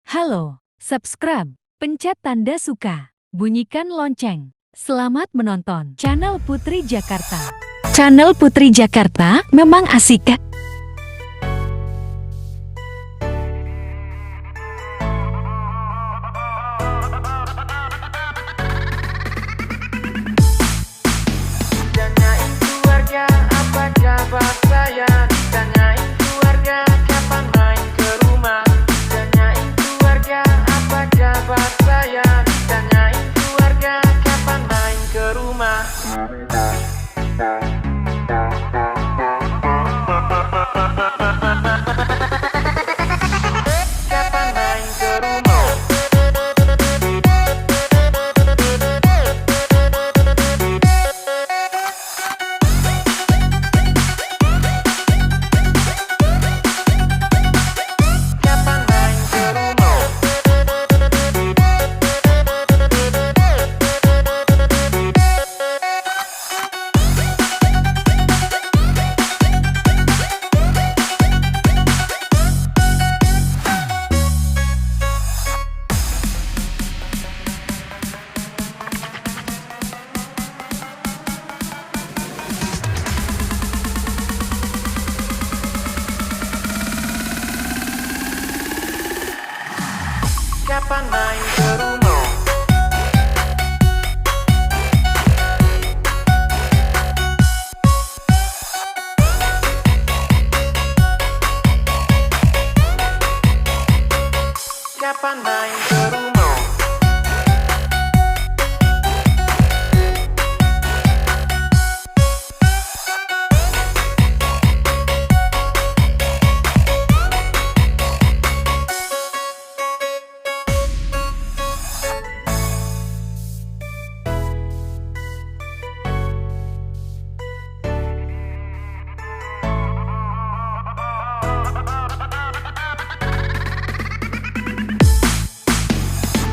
Halo, subscribe, pencet tanda suka, bunyikan lonceng. Selamat menonton channel Putri Jakarta. Channel Putri Jakarta memang asik. Tanyain keluarga apa kabar saya. Tanyain keluarga kapan main ke rumah. Tanyain keluarga apa kabar saya. Tanyain keluarga kapan main ke rumah. Kapan main ke rumah. Kapan main ke rumah. Kapan main ke rumah. Kapan main ke rumah.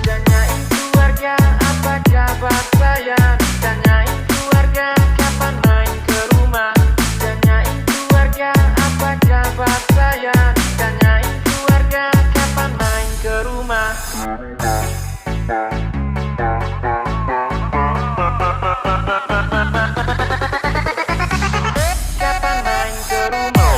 Tanyain keluarga apa kabar saya. Tanyain keluarga kapan main ke rumah. Tanyain keluarga apa kabar saya. Tanyain keluarga kapan main ke rumah. Kapan main ke rumah.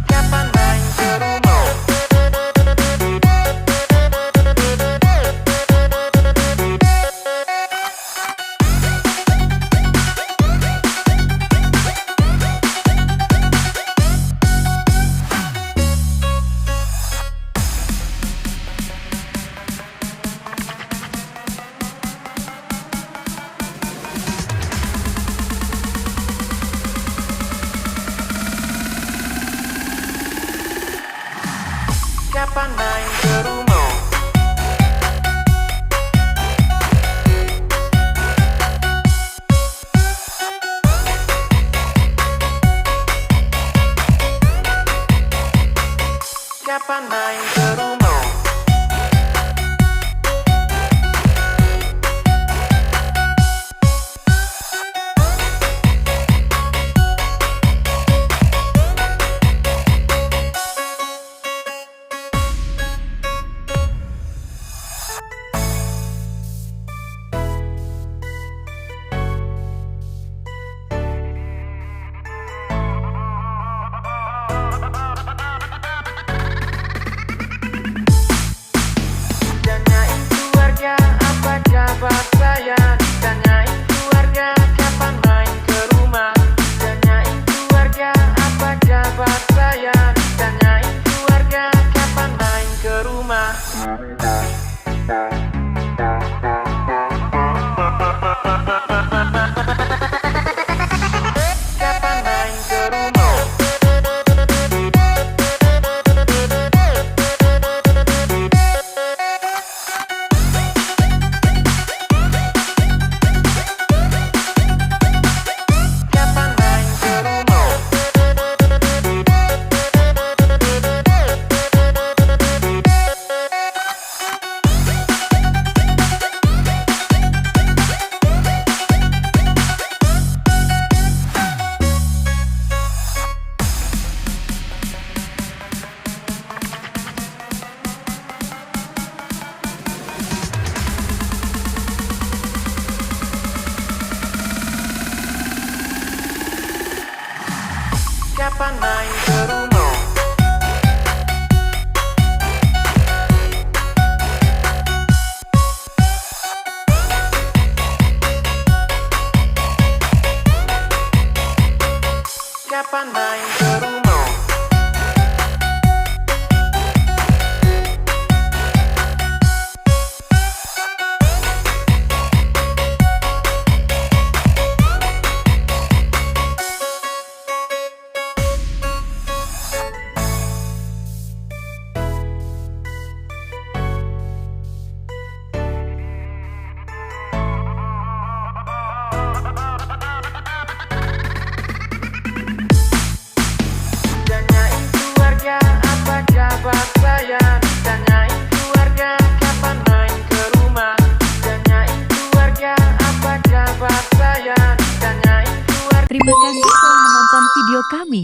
Kapan main ke rumah. Kapan main ke rumah. Kapan main ke rumah. Tanyain keluarga apa kabar saya. Tanyain keluarga kapan main ke rumah. Tanyain keluarga apa kabar saya. Tanyain keluarga kapan main ke rumah. Kapan main ke rumah. Kapan main ke rumah. kapan main ke rumah. Kapan main ke rumah. Tanyain keluarga apa kabar saya. Tanyain keluarga kapan main ke rumah. Tanyain keluarga apa kabar saya. Tanyain keluarga. Terima kasih telah menonton video kami.